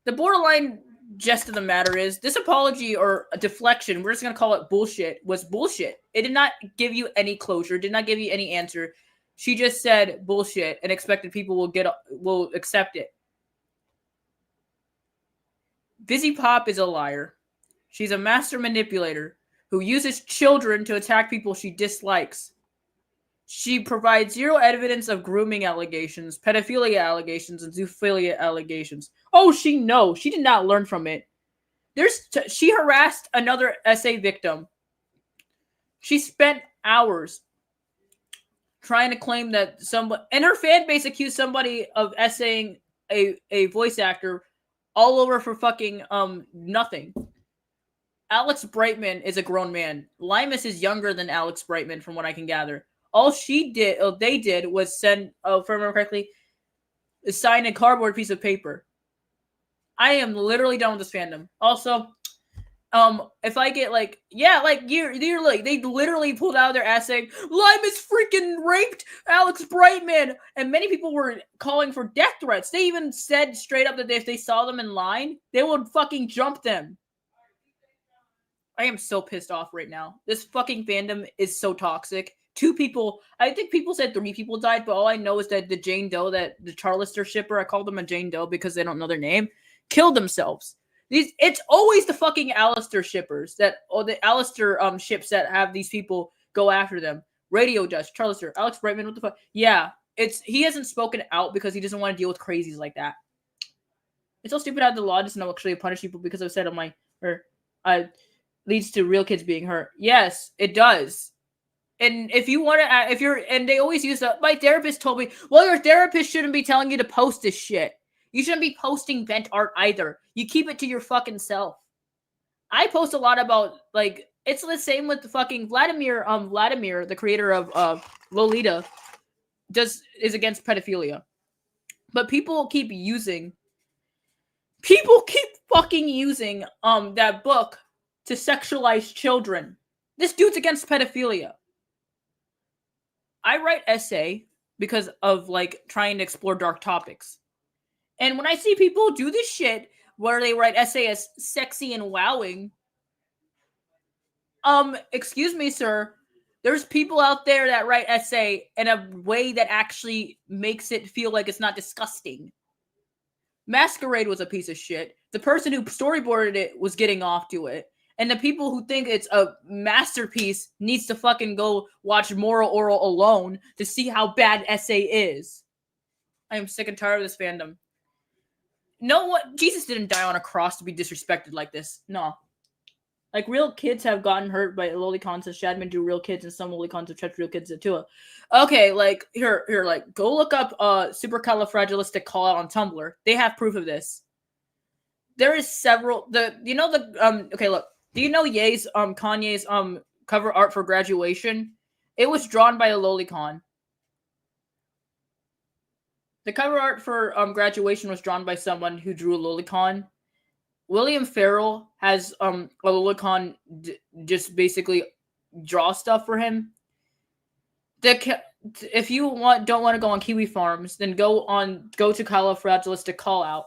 Speaker 1: The borderline gist of the matter is, this apology or a deflection, we're just going to call it bullshit, was bullshit. It did not give you any closure, did not give you any answer. She just said bullshit and expected people will accept it. VivziePop is a liar. She's a master manipulator who uses children to attack people she dislikes. She provides zero evidence of grooming allegations, pedophilia allegations, and zoophilia allegations. Oh, she knows. She did not learn from it. She harassed another SA victim. She spent hours trying to claim that somebody, and her fan base accused somebody of essaying a voice actor all over for fucking nothing. Alex Brightman is a grown man. Limus is younger than Alex Brightman, from what I can gather. All they did was send, if I remember correctly, sign a cardboard piece of paper. I am literally done with this fandom. Also, if I get you're like, they literally pulled out of their ass saying, Limus freaking raped Alex Brightman, and many people were calling for death threats. They even said straight up that if they saw them in line, they would fucking jump them. I am so pissed off right now. This fucking fandom is so toxic. 2 people, I think people said 3 people died, but all I know is that the Jane Doe, the Charlister shipper, I call them a Jane Doe because they don't know their name, killed themselves. It's always the fucking Alistair shippers, or the Alistair ships that have these people go after them. Radio Dust, Charles Sir, Alex Brightman, what the fuck? Yeah, he hasn't spoken out because he doesn't want to deal with crazies like that. It's so stupid how the law doesn't actually punish people because I've said leads to real kids being hurt. Yes, it does. And if you want to, and they always use my therapist told me, well, your therapist shouldn't be telling you to post this shit. You shouldn't be posting vent art either. You keep it to your fucking self. I post a lot about, like, it's the same with the fucking Vladimir, the creator of Lolita, is against pedophilia. But people keep fucking using that book to sexualize children. This dude's against pedophilia. I write essay because of, like, trying to explore dark topics. And when I see people do this shit where they write essay as sexy and wowing, excuse me, sir, there's people out there that write essay in a way that actually makes it feel like it's not disgusting. Masquerade was a piece of shit. The person who storyboarded it was getting off to it. And the people who think it's a masterpiece needs to fucking go watch Moral Oral alone to see how bad essay is. I am sick and tired of this fandom. No what? Jesus didn't die on a cross to be disrespected like this. No. Like, real kids have gotten hurt by lolicons and Shadman do real kids, and some lolicons have touched real kids too. Okay, like, here, like, go look up supercalifragilistic call out on Tumblr. They have proof of this. There is several okay, look. Do you know Kanye's cover art for Graduation? It was drawn by a lolicon. The cover art for Graduation was drawn by someone who drew a lolicon. William Farrell has a lolicon just basically draw stuff for him. If you don't want to go on Kiwi Farms, then go to Califragilistic Call Out.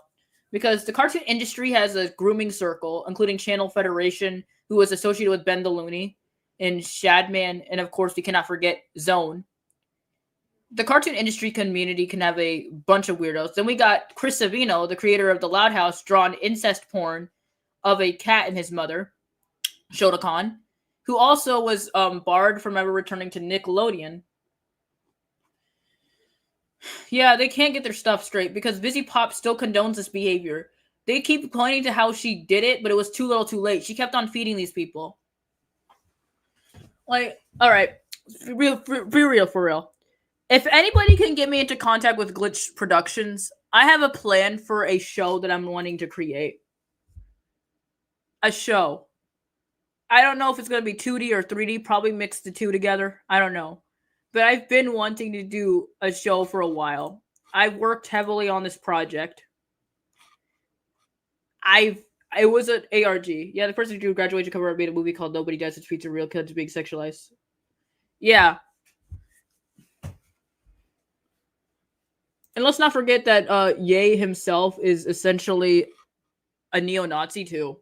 Speaker 1: Because the cartoon industry has a grooming circle, including Channel Federation, who was associated with Ben the Looney, and Shadman, and of course we cannot forget Zone. The cartoon industry community can have a bunch of weirdos. Then we got Chris Savino, the creator of The Loud House, drawn incest porn of a cat and his mother, Shotokan, who also was barred from ever returning to Nickelodeon. Yeah, they can't get their stuff straight because VivziePop's still condones this behavior. They keep pointing to how she did it, but it was too little too late. She kept on feeding these people. Like, all right, be real, for real. If anybody can get me into contact with Glitch Productions, I have a plan for a show that I'm wanting to create. A show. I don't know if it's going to be 2D or 3D, probably mix the two together. I don't know. But I've been wanting to do a show for a while. I've worked heavily on this project. It was an ARG. Yeah, the person who drew Graduation cover art made a movie called Nobody Dies, which features real kids being sexualized. Yeah. And let's not forget that Ye himself is essentially a neo-Nazi too.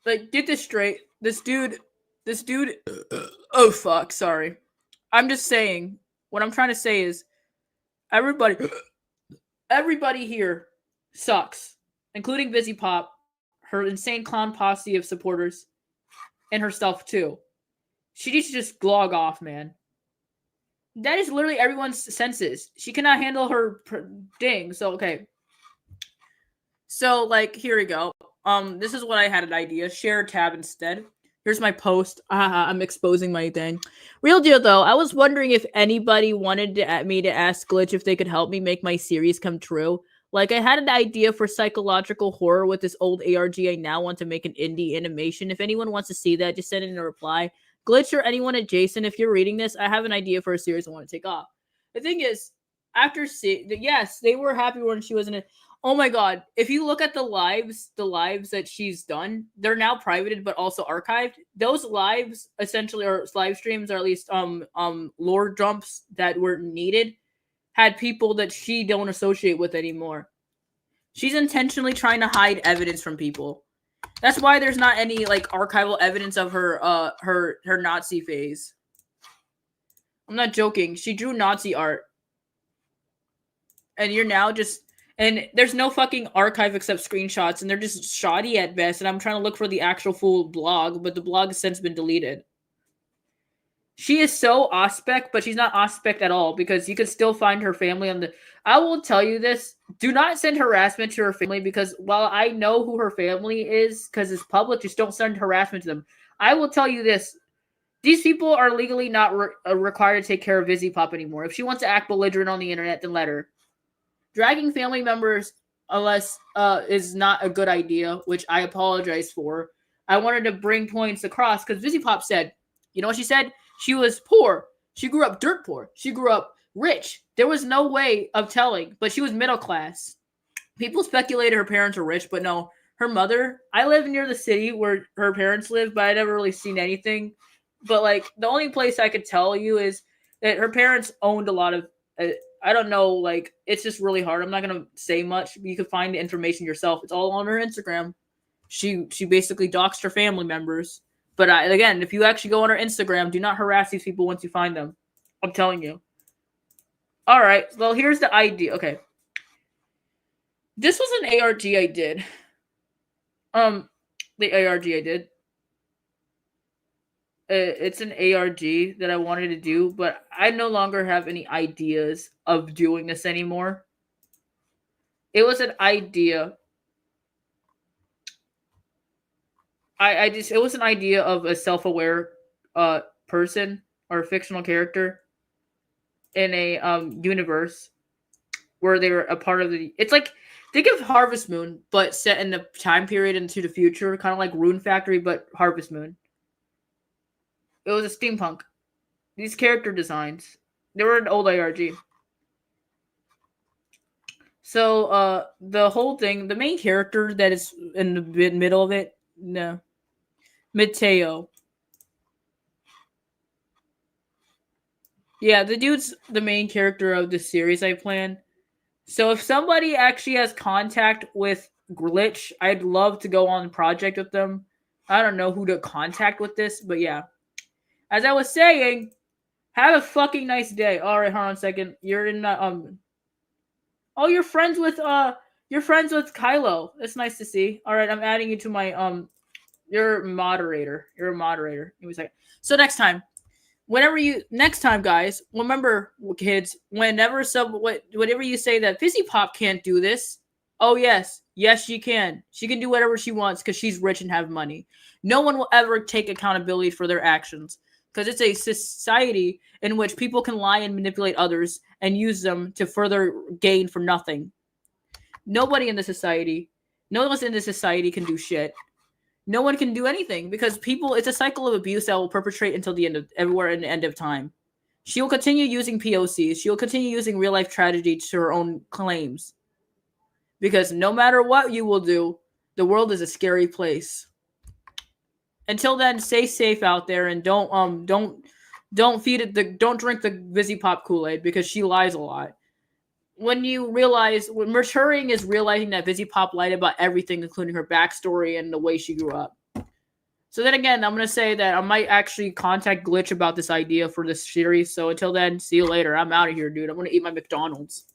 Speaker 1: Like, get this straight. This dude, oh fuck, sorry. I'm just saying, what I'm trying to say is, everybody here sucks, including VivziePop, her insane clown posse of supporters, and herself too. She needs to just log off, man. That is literally everyone's senses. She cannot handle her ding. So, okay. So, like, here we go. This is what I had an idea. Share a tab instead. Here's my post. I'm exposing my thing. Real deal, though. I was wondering if anybody wanted me to ask Glitch if they could help me make my series come true. Like, I had an idea for psychological horror with this old ARG. I now want to make an indie animation. If anyone wants to see that, just send in a reply. Glitch or anyone adjacent, if you're reading this, I have an idea for a series I want to take off. The thing is, after yes, they were happy when she was in it. Oh my god, if you look at the lives that she's done, they're now privated but also archived. Those lives essentially, or live streams, or at least lore dumps that were needed, had people that she don't associate with anymore. She's intentionally trying to hide evidence from people. That's why there's not any like archival evidence of her her Nazi phase. I'm not joking. She drew Nazi art. And you're now just And there's no fucking archive except screenshots, and they're just shoddy at best. And I'm trying to look for the actual full blog, but the blog has since been deleted. She is so Ospec, but she's not Ospec at all, because you can still find her family on the... I will tell you this. Do not send harassment to her family, because while I know who her family is, because it's public, just don't send harassment to them. I will tell you this. These people are legally not required to take care of VivziePop anymore. If she wants to act belligerent on the internet, then let her. Dragging family members unless is not a good idea, which I apologize for. I wanted to bring points across because VivziePop said, you know what she said? She was poor. She grew up dirt poor. She grew up rich. There was no way of telling, but she was middle class. People speculated her parents were rich, but no. Her mother, I live near the city where her parents live, but I never really seen anything. But, like, the only place I could tell you is that her parents owned a lot of, I don't know, like, it's just really hard. I'm not going to say much. You can find the information yourself. It's all on her Instagram. She basically doxed her family members. But, again, if you actually go on her Instagram, do not harass these people once you find them. I'm telling you. All right. Well, here's the idea. Okay. This was an ARG I did. The ARG I did. It's an ARG that I wanted to do, but I no longer have any ideas of doing this anymore. It was an idea. It was an idea of a self-aware person or a fictional character in a universe where they were a part of the... It's like, think of Harvest Moon, but set in the time period into the future, kind of like Rune Factory, but Harvest Moon. It was a steampunk. These character designs, they were an old ARG. So, the whole thing, the main character that is in the middle of it, no. Mateo. Yeah, the dude's the main character of the series I plan. So if somebody actually has contact with Glitch, I'd love to go on the project with them. I don't know who to contact with this, but yeah. As I was saying, have a fucking nice day. All right, hold on a second. You're in Oh, you're friends with Kylo. That's nice to see. All right, I'm adding you to my you're a moderator. You're a moderator. Give me a second. So next time, guys, remember, kids, whenever you say that VivziePop can't do this, oh yes, she can. She can do whatever she wants because she's rich and have money. No one will ever take accountability for their actions because it's a society in which people can lie and manipulate others and use them to further gain for nothing. No one in this society can do shit. No one can do anything because it's a cycle of abuse that will perpetrate until the end of time. She will continue using POCs. She will continue using real life tragedy to her own claims. Because no matter what you will do, the world is a scary place. Until then, stay safe out there and don't drink the VivziePop Kool-Aid because she lies a lot. When maturing is realizing that VivziePop lied about everything, including her backstory and the way she grew up. So then again, I'm going to say that I might actually contact Glitch about this idea for this series. So until then, see you later. I'm out of here, dude. I'm going to eat my McDonald's.